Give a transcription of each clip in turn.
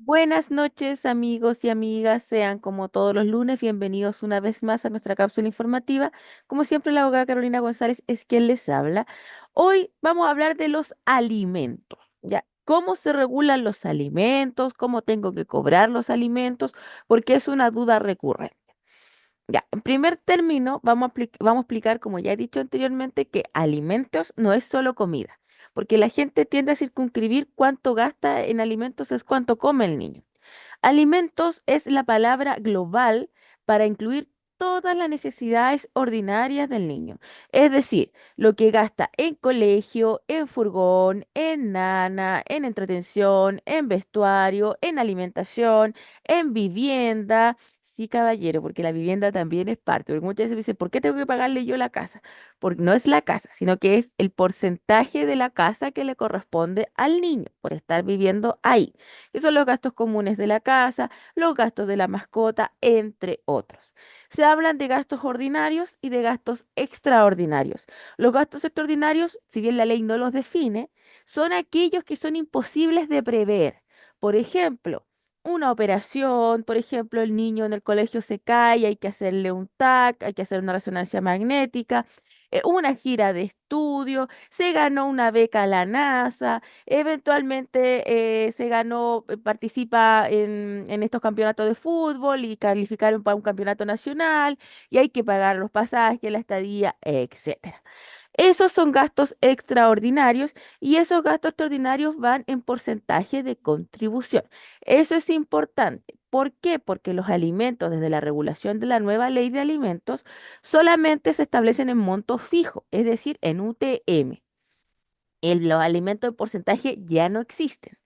Buenas noches, amigos y amigas. Sean como todos los lunes, bienvenidos una vez más a nuestra cápsula informativa. Como siempre, la abogada Carolina González es quien les habla. Hoy vamos a hablar de los alimentos, ¿ya? ¿Cómo se regulan los alimentos? ¿Cómo tengo que cobrar los alimentos? Porque es una duda recurrente. Ya, en primer término, vamos a explicar, como ya he dicho anteriormente, que alimentos no es solo comida, porque la gente tiende a circunscribir cuánto gasta en alimentos es cuánto come el niño. Alimentos es la palabra global para incluir todas las necesidades ordinarias del niño. Es decir, lo que gasta en colegio, en furgón, en nana, en entretención, en vestuario, en alimentación, en vivienda. Sí, caballero, porque la vivienda también es parte. Porque muchas veces me dicen, ¿por qué tengo que pagarle yo la casa? Porque no es la casa, sino que es el porcentaje de la casa que le corresponde al niño por estar viviendo ahí que son los gastos comunes de la casa, los gastos de la mascota, entre otros. Se hablan de gastos ordinarios y de gastos extraordinarios. Los gastos extraordinarios, si bien la ley no los define, son aquellos que son imposibles de prever. Por ejemplo, una operación, por ejemplo, el niño en el colegio se cae, hay que hacerle un TAC, hay que hacer una resonancia magnética, una gira de estudio, se ganó una beca a la NASA, eventualmente se ganó, participa en estos campeonatos de fútbol y calificaron para un campeonato nacional y hay que pagar los pasajes, la estadía, etcétera. Esos son gastos extraordinarios y esos gastos extraordinarios van en porcentaje de contribución. Eso es importante. ¿Por qué? Porque los alimentos, desde la regulación de la nueva ley de alimentos, solamente se establecen en monto fijo, es decir, en UTM. Los alimentos en porcentaje ya no existen.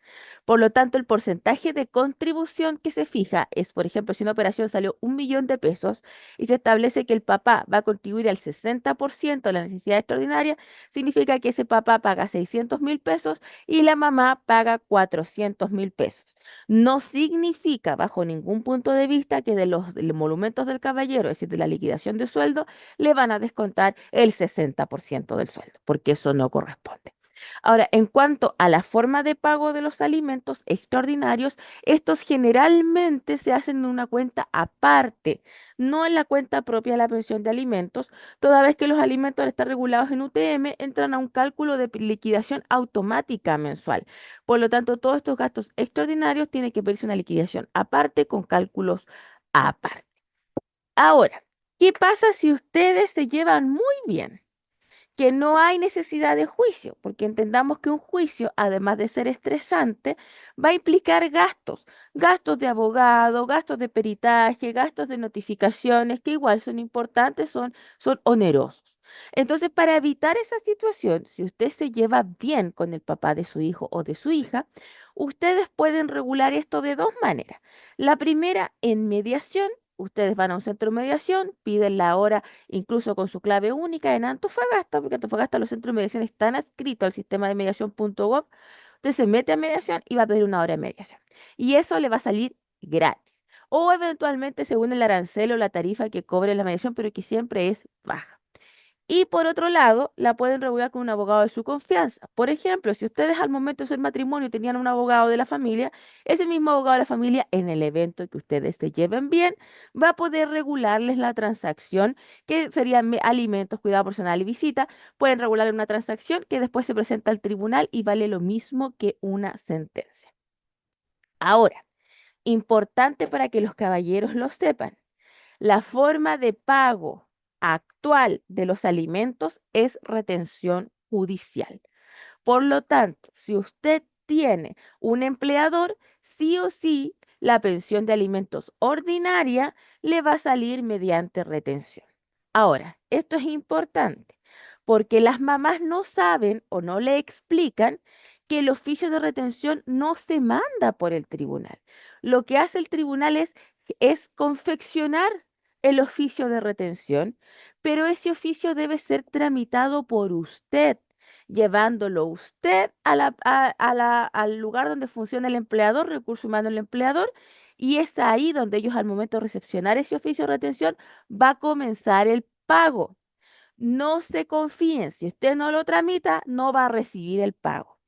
Por lo tanto, el porcentaje de contribución que se fija es, por ejemplo, si una operación salió 1 millón de pesos y se establece que el papá va a contribuir al 60% de la necesidad extraordinaria, significa que ese papá paga 600.000 pesos y la mamá paga 400.000 pesos. No significa, bajo ningún punto de vista, que de los monumentos del caballero, es decir, de la liquidación de sueldo, le van a descontar el 60% del sueldo, porque eso no corresponde. Ahora, en cuanto a la forma de pago de los alimentos extraordinarios, estos generalmente se hacen en una cuenta aparte, no en la cuenta propia de la pensión de alimentos, toda vez que los alimentos al estar regulados en UTM entran a un cálculo de liquidación automática mensual. Por lo tanto, todos estos gastos extraordinarios tienen que pedirse una liquidación aparte con cálculos aparte. Ahora, ¿qué pasa si ustedes se llevan muy bien? Que no hay necesidad de juicio, porque entendamos que un juicio, además de ser estresante, va a implicar gastos, gastos de abogado, gastos de peritaje, gastos de notificaciones, que igual son importantes, son onerosos. Entonces, para evitar esa situación, si usted se lleva bien con el papá de su hijo o de su hija, ustedes pueden regular esto de dos maneras. La primera, en mediación. Ustedes van a un centro de mediación, piden la hora incluso con su clave única en Antofagasta, porque Antofagasta los centros de mediación están adscritos al sistema de mediación.gov. Usted se mete a mediación y va a pedir una hora de mediación. Y eso le va a salir gratis. O eventualmente según el arancel o la tarifa que cobre la mediación, pero que siempre es baja. Y por otro lado, la pueden regular con un abogado de su confianza. Por ejemplo, si ustedes al momento de su matrimonio tenían un abogado de la familia, ese mismo abogado de la familia, en el evento que ustedes se lleven bien, va a poder regularles la transacción, que serían alimentos, cuidado personal y visita. Pueden regular una transacción que después se presenta al tribunal y vale lo mismo que una sentencia. Ahora, importante para que los caballeros lo sepan. La forma de pago actual de los alimentos es retención judicial. Por lo tanto, si usted tiene un empleador, sí o sí, la pensión de alimentos ordinaria le va a salir mediante retención. Ahora, esto es importante porque las mamás no saben o no le explican que el oficio de retención no se manda por el tribunal. Lo que hace el tribunal es confeccionar el oficio de retención, pero ese oficio debe ser tramitado por usted llevándolo usted al lugar donde funciona el empleador, recurso humano del empleador, y es ahí donde ellos al momento de recepcionar ese oficio de retención va a comenzar el pago. No se confíen, si usted no lo tramita, no va a recibir el pago.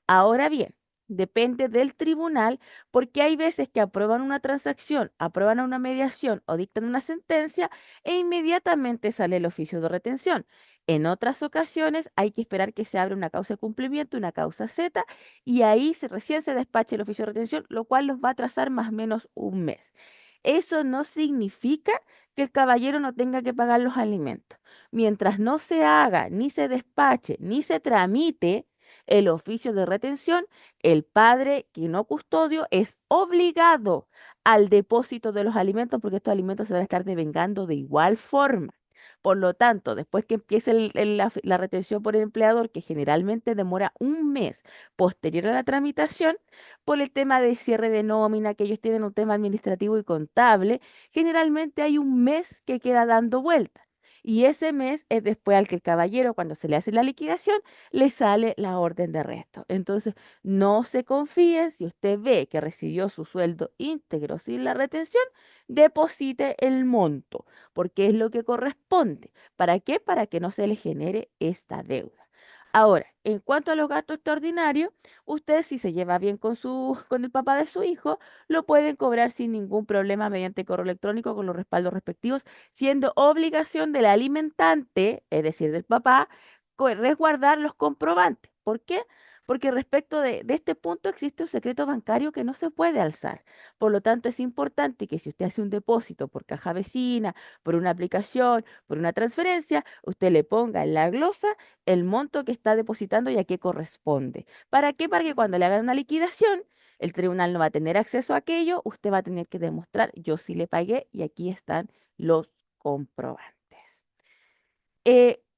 Ahora bien, depende del tribunal, porque hay veces que aprueban una transacción, aprueban una mediación o dictan una sentencia e inmediatamente sale el oficio de retención. En otras ocasiones hay que esperar que se abra una causa de cumplimiento, una causa Z, y ahí recién se despache el oficio de retención, lo cual los va a trazar más o menos un mes. Eso no significa que el caballero no tenga que pagar los alimentos. Mientras no se haga, ni se despache, ni se tramite el oficio de retención, el padre que no custodio es obligado al depósito de los alimentos porque estos alimentos se van a estar devengando de igual forma. Por lo tanto, después que empiece la retención por el empleador, que generalmente demora un mes posterior a la tramitación, por el tema de cierre de nómina, que ellos tienen un tema administrativo y contable, generalmente hay un mes que queda dando vuelta. Y ese mes es después al que el caballero, cuando se le hace la liquidación, le sale la orden de arresto. Entonces, no se confíen, si usted ve que recibió su sueldo íntegro sin la retención, deposite el monto, porque es lo que corresponde. ¿Para qué? Para que no se le genere esta deuda. Ahora, en cuanto a los gastos extraordinarios, usted si se lleva bien con el papá de su hijo, lo pueden cobrar sin ningún problema mediante correo electrónico con los respaldos respectivos, siendo obligación del alimentante, es decir, del papá, resguardar los comprobantes. ¿Por qué? Porque respecto de este punto existe un secreto bancario que no se puede alzar. Por lo tanto, es importante que si usted hace un depósito por caja vecina, por una aplicación, por una transferencia, usted le ponga en la glosa el monto que está depositando y a qué corresponde. ¿Para qué? Para que cuando le hagan una liquidación, el tribunal no va a tener acceso a aquello, usted va a tener que demostrar, yo sí le pagué y aquí están los comprobantes.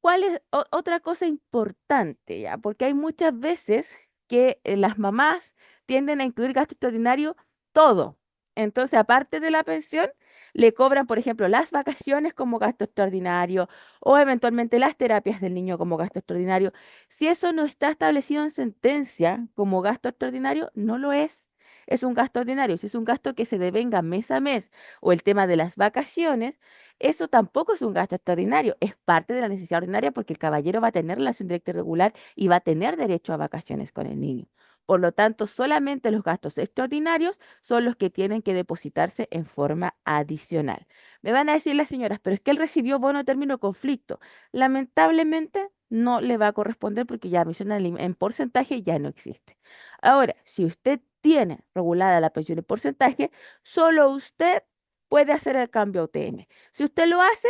¿Cuál es otra cosa importante ya? Porque hay muchas veces que las mamás tienden a incluir gasto extraordinario todo. Entonces, aparte de la pensión, le cobran, por ejemplo, las vacaciones como gasto extraordinario o eventualmente las terapias del niño como gasto extraordinario. Si eso no está establecido en sentencia como gasto extraordinario, no lo es. Es un gasto ordinario. Si es un gasto que se devenga mes a mes o el tema de las vacaciones, eso tampoco es un gasto extraordinario, es parte de la necesidad ordinaria porque el caballero va a tener relación directa y regular y va a tener derecho a vacaciones con el niño. Por lo tanto, solamente los gastos extraordinarios son los que tienen que depositarse en forma adicional. Me van a decir las señoras, pero es que él recibió bono término conflicto. Lamentablemente no le va a corresponder porque ya mencioné en porcentaje ya no existe. Ahora, si usted tiene regulada la pensión en porcentaje, solo usted puede hacer el cambio a UTM. Si usted lo hace,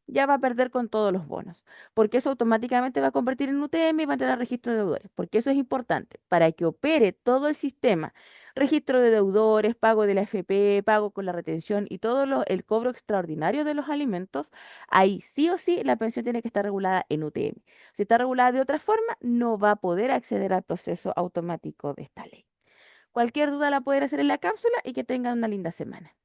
ya va a perder con todos los bonos, porque eso automáticamente va a convertir en UTM y va a entrar a registro de deudores, porque eso es importante para que opere todo el sistema, registro de deudores, pago de la FP, pago con la retención y todo el cobro extraordinario de los alimentos, ahí sí o sí la pensión tiene que estar regulada en UTM. Si está regulada de otra forma, no va a poder acceder al proceso automático de esta ley. Cualquier duda la pueden hacer en la cápsula y que tengan una linda semana.